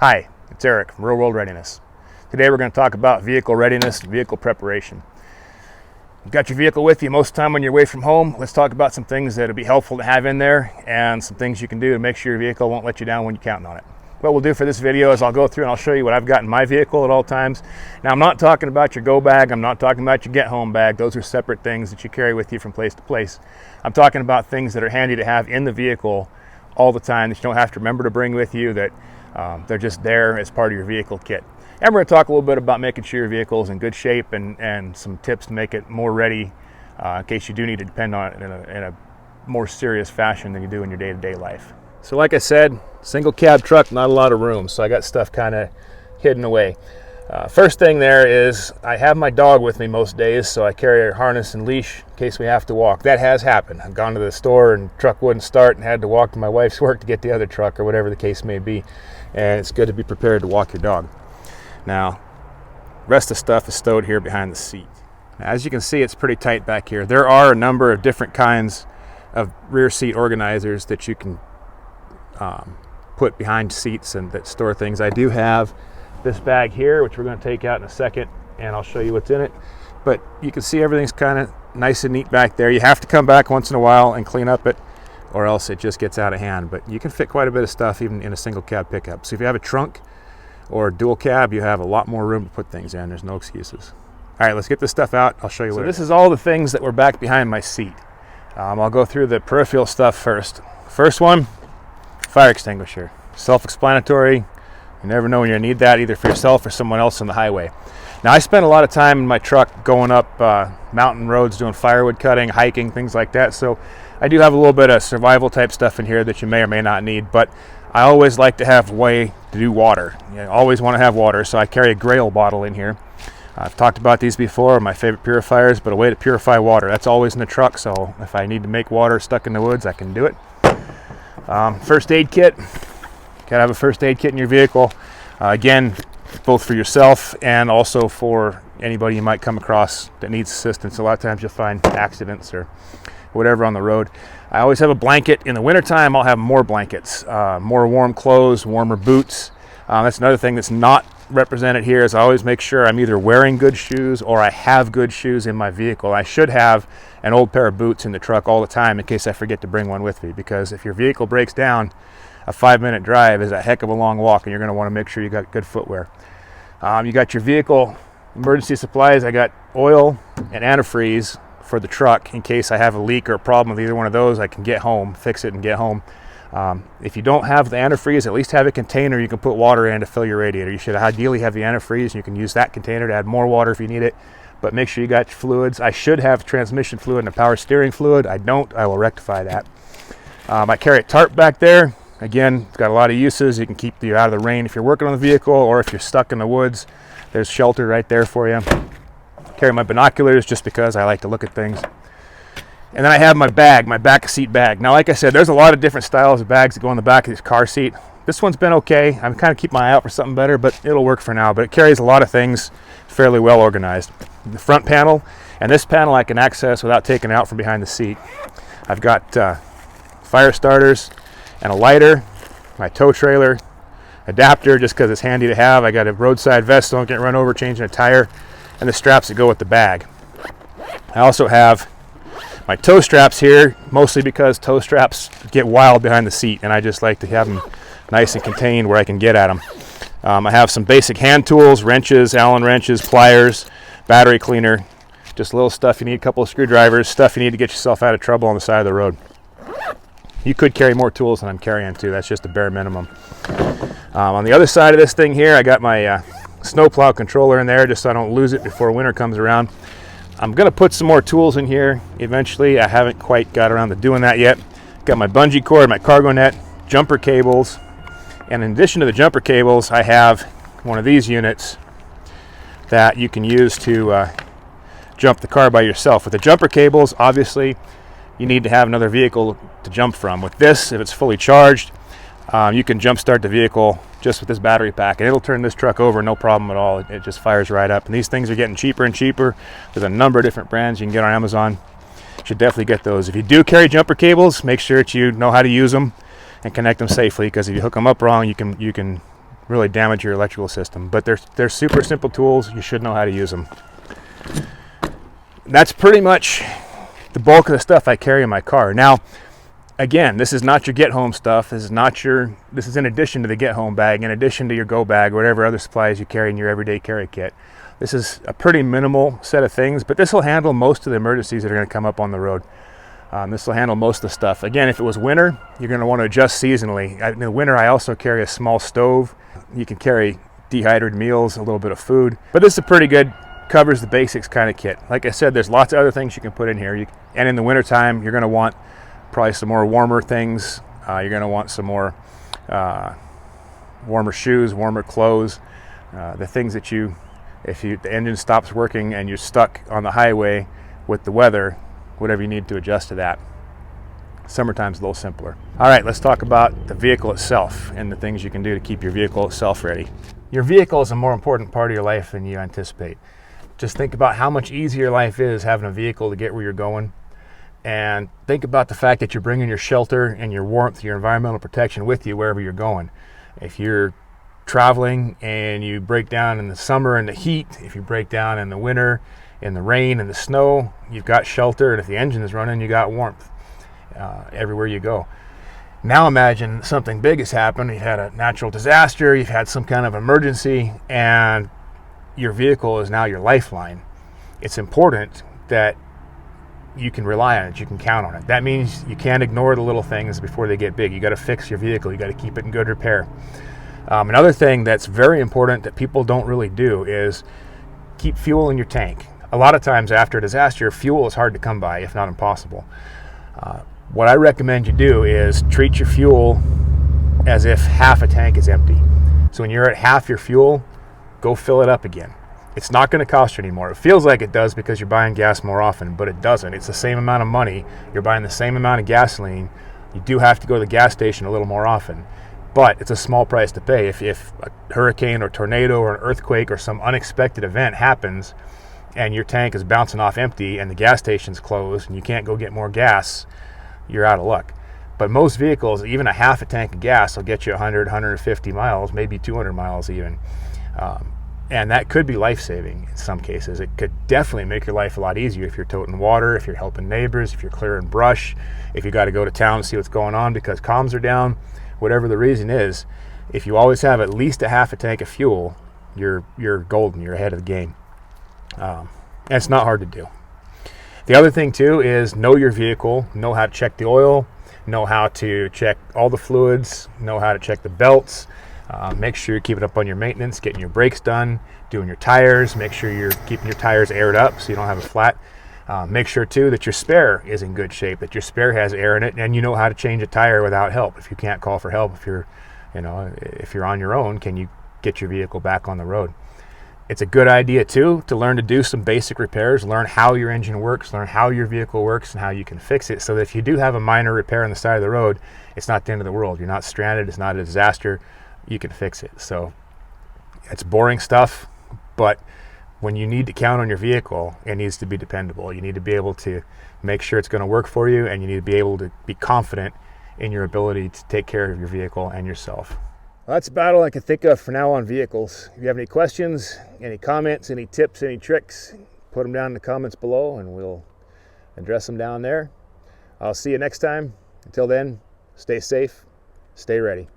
Hi, it's Eric from Real World Readiness. Today we're going to talk about vehicle readiness and vehicle preparation. You've got your vehicle with you most of the time when you're away from home. Let's talk about some things that will be helpful to have in there and some things you can do to make sure your vehicle won't let you down when you're counting on it. What we'll do for this video is I'll go through and I'll show you what I've got in my vehicle at all times. Now, I'm not talking about your go bag. I'm not talking about your get home bag. Those are separate things that you carry with you from place to place. I'm talking about things that are handy to have in the vehicle all the time that you don't have to remember to bring with you, that they're just there as part of your vehicle kit. And we're going to talk a little bit about making sure your vehicle is in good shape and some tips to make it more ready in case you do need to depend on it in a more serious fashion than you do in your day-to-day life. So like I said, single cab truck, not a lot of room, so I got stuff kind of hidden away. First thing there is I have my dog with me most days, so I carry a harness and leash in case we have to walk. That has happened. I've gone to the store and the truck wouldn't start and had to walk to my wife's work to get the other truck or whatever the case may be. And it's good to be prepared to walk your dog. Now, the rest of the stuff is stowed here behind the seat. Now, as you can see, it's pretty tight back here. There are a number of different kinds of rear seat organizers that you can put behind seats and that store things. I do have this bag here, which we're going to take out in a second, and I'll show you what's in it. But you can see everything's kind of nice and neat back there. You have to come back once in a while and clean up it, or else it just gets out of hand. But you can fit quite a bit of stuff even in a single cab pickup. So if you have a trunk or a dual cab, you have a lot more room to put things in. There's no excuses. All right, let's get this stuff out. I'll show you later. So this is all the things that were back behind my seat. I'll go through the peripheral stuff first. First one, fire extinguisher. Self-explanatory. You never know when you're going to need that, either for yourself or someone else on the highway. Now, I spend a lot of time in my truck going up mountain roads, doing firewood cutting, hiking, things like that. So I do have a little bit of survival type stuff in here that you may or may not need, but I always like to have a way to do water. I always want to have water, so I carry a Grail bottle in here. I've talked about these before, my favorite purifiers, but a way to purify water. That's always in the truck, so if I need to make water stuck in the woods, I can do it. First aid kit. Gotta have a first aid kit in your vehicle. Again, both for yourself and also for anybody you might come across that needs assistance. A lot of times you'll find accidents or whatever on the road. I always have a blanket. In the wintertime, I'll have more blankets, more warm clothes, warmer boots. That's another thing that's not represented here, is I always make sure I'm either wearing good shoes or I have good shoes in my vehicle. I should have an old pair of boots in the truck all the time in case I forget to bring one with me, because if your vehicle breaks down, a 5-minute drive is a heck of a long walk, and you're going to want to make sure you got good footwear. You got your vehicle emergency supplies. I got oil and antifreeze for the truck in case I have a leak or a problem with either one of those. I can get home, fix it, and get home. If you don't have the antifreeze, at least have a container you can put water in to fill your radiator. You should ideally have the antifreeze, and you can use that container to add more water if you need it. But make sure you got your fluids. I should have transmission fluid and a power steering fluid. I don't. I will rectify that. I carry a tarp back there. Again, it's got a lot of uses. You can keep you out of the rain if you're working on the vehicle, or if you're stuck in the woods, there's shelter right there for you. Carry my binoculars just because I like to look at things. And then I have my bag, my back seat bag. Now, like I said, there's a lot of different styles of bags that go in the back of this car seat. This one's been okay. I'm kind of keeping my eye out for something better, but it'll work for now. But it carries a lot of things, fairly well organized. The front panel, and this panel I can access without taking it out from behind the seat. I've got fire starters and a lighter, my tow trailer, adapter just because it's handy to have. I got a roadside vest so I don't get run over changing a tire, and the straps that go with the bag. I also have my tow straps here, mostly because tow straps get wild behind the seat, and I just like to have them nice and contained where I can get at them. I have some basic hand tools, wrenches, Allen wrenches, pliers, battery cleaner, just little stuff you need, a couple of screwdrivers, stuff you need to get yourself out of trouble on the side of the road. You could carry more tools than I'm carrying too. That's just a bare minimum. On the other side of this thing here, I got my snowplow controller in there just so I don't lose it before winter comes around. I'm going to put some more tools in here eventually. I haven't quite got around to doing that yet. Got my bungee cord, my cargo net, jumper cables, and in addition to the jumper cables, I have one of these units that you can use to jump the car by yourself. With the jumper cables, obviously, you need to have another vehicle to jump from. With this, if it's fully charged, you can jump start the vehicle just with this battery pack, and it'll turn this truck over no problem at all. It just fires right up. And these things are getting cheaper and cheaper. There's a number of different brands you can get on Amazon. You should definitely get those. If you do carry jumper cables, make sure that you know how to use them and connect them safely, because if you hook them up wrong, you can really damage your electrical system. But they're super simple tools. You should know how to use them. That's pretty much the bulk of the stuff I carry in my car. Now, again, this is not your get home stuff. This is in addition to the get home bag, in addition to your go bag, whatever other supplies you carry in your everyday carry kit. This is a pretty minimal set of things, but this will handle most of the emergencies that are going to come up on the road. This will handle most of the stuff. Again, if it was winter, you're going to want to adjust seasonally. In the winter, I also carry a small stove. You can carry dehydrated meals, a little bit of food, but this is a pretty good, covers the basics kind of kit. Like I said, there's lots of other things you can put in here. And in the wintertime, you're going to want probably some more warmer things. You're going to want some more warmer shoes, warmer clothes, the things that if the engine stops working and you're stuck on the highway with the weather, whatever you need to adjust to that. Summertime's a little simpler. All right, let's talk about the vehicle itself and the things you can do to keep your vehicle itself ready. Your vehicle is a more important part of your life than you anticipate. Just think about how much easier life is having a vehicle to get where you're going. And think about the fact that you're bringing your shelter and your warmth, your environmental protection with you wherever you're going. If you're traveling and you break down in the summer in the heat, if you break down in the winter in the rain and the snow, you've got shelter, and if the engine is running, you got warmth everywhere you go. Now imagine something big has happened. You've had a natural disaster, you've had some kind of emergency, and your vehicle is now your lifeline. It's important that you can rely on it, you can count on it. That means you can't ignore the little things before they get big. You got to fix your vehicle, you got to keep it in good repair. Another thing that's very important that people don't really do is keep fuel in your tank. A lot of times after a disaster, fuel is hard to come by, if not impossible. What I recommend you do is treat your fuel as if half a tank is empty. So when you're at half your fuel, go fill it up again. It's not going to cost you anymore. It feels like it does because you're buying gas more often, but it doesn't. It's the same amount of money. You're buying the same amount of gasoline. You do have to go to the gas station a little more often, but it's a small price to pay. If a hurricane or tornado or an earthquake or some unexpected event happens and your tank is bouncing off empty and the gas station's closed and you can't go get more gas, you're out of luck. But most vehicles, even a half a tank of gas will get you 100, 150 miles, maybe 200 miles even. And that could be life-saving in some cases. It could definitely make your life a lot easier if you're toting water, if you're helping neighbors, if you're clearing brush, if you got to go to town to see what's going on because comms are down, whatever the reason is. If you always have at least a half a tank of fuel, you're golden, you're ahead of the game. And it's not hard to do. The other thing too is know your vehicle, know how to check the oil, know how to check all the fluids, know how to check the belts. Make sure you're keeping up on your maintenance, getting your brakes done, doing your tires. Make sure you're keeping your tires aired up so you don't have a flat. Make sure too that your spare is in good shape, that your spare has air in it, and you know how to change a tire without help. If you can't call for help, if you're on your own, can you get your vehicle back on the road? It's a good idea too to learn to do some basic repairs, learn how your engine works, learn how your vehicle works and how you can fix it so that if you do have a minor repair on the side of the road, it's not the end of the world. You're not stranded, it's not a disaster, you can fix it. So it's boring stuff, but when you need to count on your vehicle, it needs to be dependable. You need to be able to make sure it's going to work for you, and you need to be able to be confident in your ability to take care of your vehicle and yourself. Well, that's about all I can think of for now on vehicles. If you have any questions, any comments, any tips, any tricks, put them down in the comments below and we'll address them down there. I'll see you next time. Until then, stay safe, stay ready.